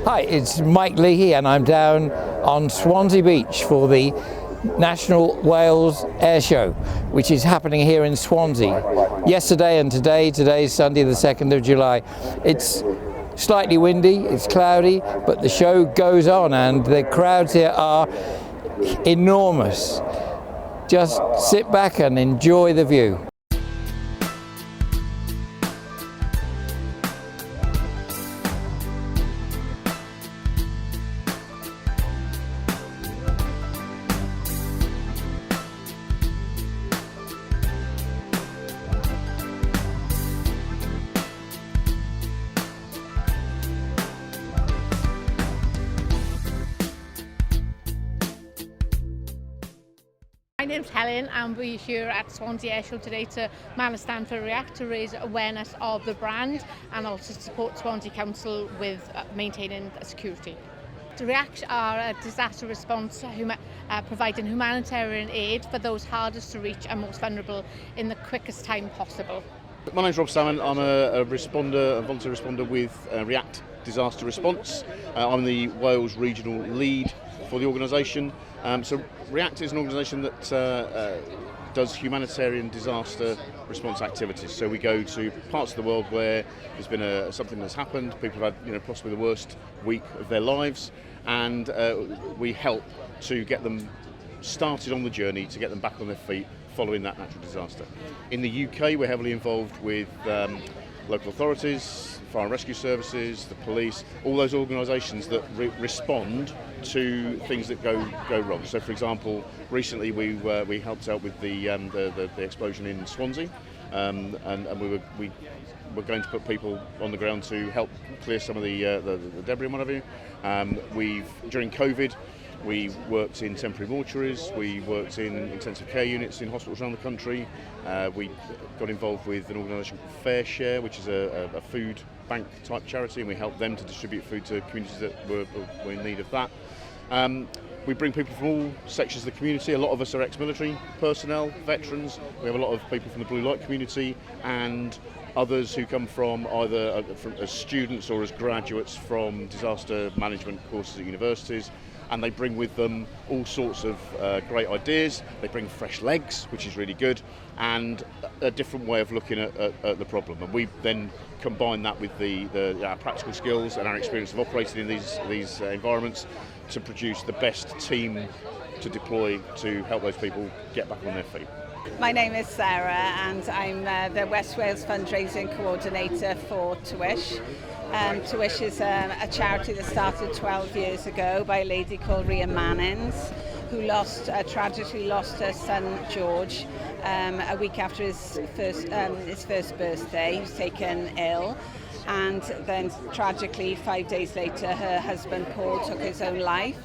Hi, it's Mike Leahy and I'm down on Swansea Beach for the National Wales Air Show, which is happening here in Swansea. Yesterday and today's Sunday the 2nd of July. It's slightly windy, it's cloudy, but the show goes on and the crowds here are enormous. Just sit back and enjoy the view. My name's Helen and we're here at Swansea Air Show today to man a stand for React to raise awareness of the brand and also support Swansea Council with maintaining security. React are a disaster response providing humanitarian aid for those hardest to reach and most vulnerable in the quickest time possible. My name's Rob Salmon. I'm a volunteer responder with React Disaster Response. I'm the Wales Regional Lead for the organisation. So React is an organisation that does humanitarian disaster response activities. So we go to parts of the world where there's been something that's happened. People have had possibly the worst week of their lives, and we help to get them started on the journey to get them back on their feet following that natural disaster. In the UK, we're heavily involved with local authorities, fire and rescue services, the police, all those organisations that respond to things that go wrong. So, for example, recently we helped out with the explosion in Swansea, and we were going to put people on the ground to help clear some of the debris and what have you. During COVID, we worked in temporary mortuaries, we worked in intensive care units in hospitals around the country. We got involved with an organisation called Fair Share, which is a food bank type charity, and we helped them to distribute food to communities that were in need of that. We bring people from all sections of the community. A lot of us are ex-military personnel, veterans. We have a lot of people from the blue light community and others who come from either as students or as graduates from disaster management courses at universities. And they bring with them all sorts of great ideas. They bring fresh legs, which is really good, and a different way of looking at the problem. And we then combine that with our practical skills and our experience of operating in these environments to produce the best team to deploy to help those people get back on their feet. My name is Sarah and I'm the West Wales fundraising coordinator for Twish. Twish is a charity that started 12 years ago by a lady called Ria Mannins, who tragically lost her son George a week after his first birthday. He was taken ill, and then tragically 5 days later her husband Paul took his own life.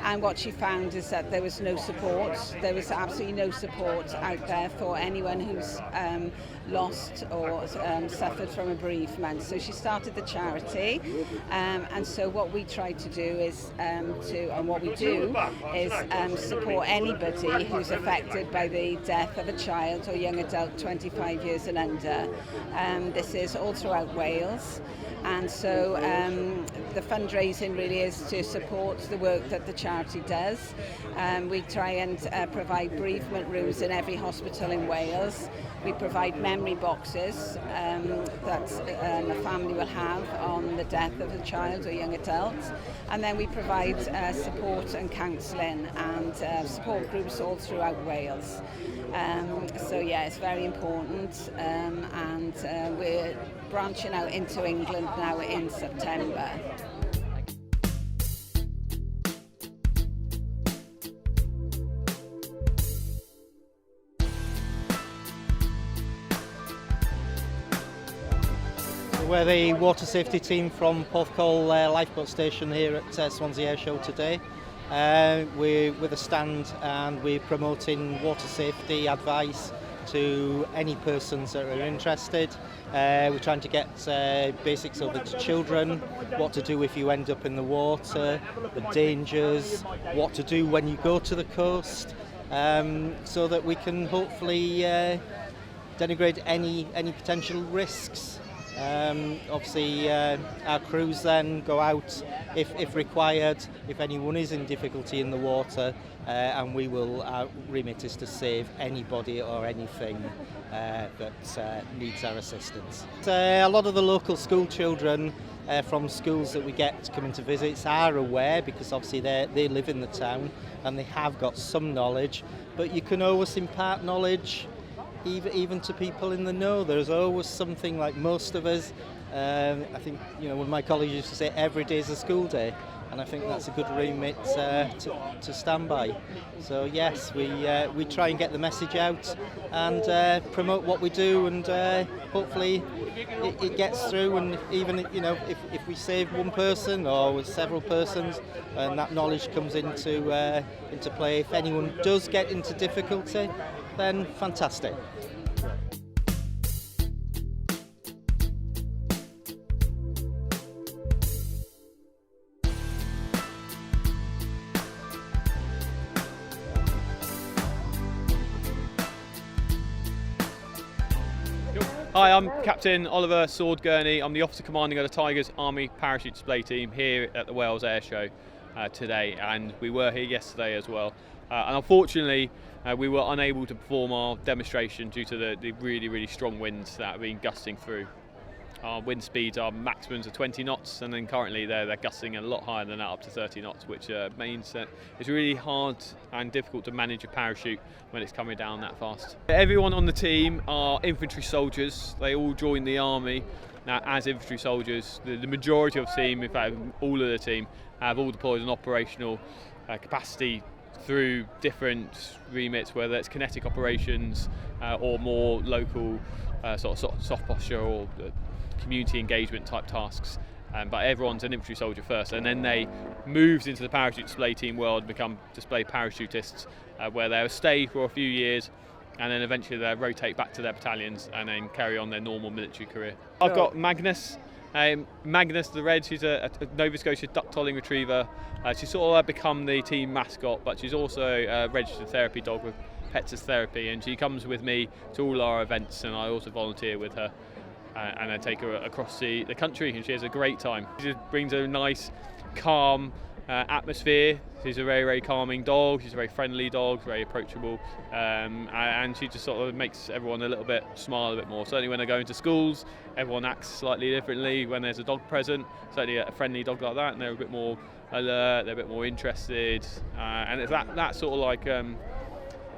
And what she found is that there was no support. There was absolutely no support out there for anyone who's lost or suffered from a bereavement. So she started the charity, and so what we try to do is support anybody who's affected by the death of a child or young adult 25 years and under. This is all throughout Wales. And so the fundraising really is to support the work that the charity does. We try and provide bereavement rooms in every hospital in Wales. We provide memory boxes that a family will have on the death of a child or young adult. And then we provide support and counselling and support groups all throughout Wales. So yeah, it's very important, and we're branching out into England now in September. We're the water safety team from Porthcawl Lifeboat Station here at Swansea Air Show today. We're with a stand and we're promoting water safety advice to any persons that are interested. We're trying to get basics over to children, what to do if you end up in the water, the dangers, what to do when you go to the coast, so that we can hopefully denigrate any potential risks Obviously, our crews then go out if required, if anyone is in difficulty in the water, and we will, our remit is to save anybody or anything that needs our assistance. A lot of the local school children from schools that we get coming to visits are aware, because obviously they live in the town and they have got some knowledge, but you can always impart knowledge even to people in the know. There's always something, like most of us. I think, one of my colleagues used to say every day is a school day, and I think that's a good remit to stand by. So yes, we try and get the message out and promote what we do, and hopefully it gets through. And even if we save one person or with several persons, and that knowledge comes into play, if anyone does get into difficulty, then fantastic. Hi, I'm Captain Oliver Sword Gurney. I'm the officer commanding of the Tigers Army Parachute Display Team here at the Wales Air Show today, and we were here yesterday as well. And unfortunately, we were unable to perform our demonstration due to the really, really strong winds that have been gusting through. Our wind speeds are maximums of 20 knots, and then currently they're gusting a lot higher than that, up to 30 knots, which means that it's really hard and difficult to manage a parachute when it's coming down that fast. Everyone on the team are infantry soldiers. They all joined the army as infantry soldiers. The majority of the team, in fact all of the team, have all deployed an operational capacity through different remits, whether it's kinetic operations or more local sort of soft posture or community engagement type tasks. But everyone's an infantry soldier first, and then they moved into the parachute display team world and become display parachutists, where they'll stay for a few years and then eventually they'll rotate back to their battalions and then carry on their normal military career. I've got Magnus. Magnus the Red, she's a Nova Scotia duck-tolling retriever. She's sort of become the team mascot, but she's also a registered therapy dog with Pets as Therapy, and she comes with me to all our events, and I also volunteer with her. And I take her across the country, and she has a great time. She just brings a nice, calm atmosphere. She's a very, very calming dog. She's a very friendly dog, very approachable, and she just sort of makes everyone a little bit smile a bit more. Certainly when they go into schools, everyone acts slightly differently when there's a dog present. Certainly a friendly dog like that, and they're a bit more alert, they're a bit more interested, and it's that sort of like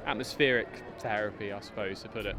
atmospheric therapy, I suppose, to put it.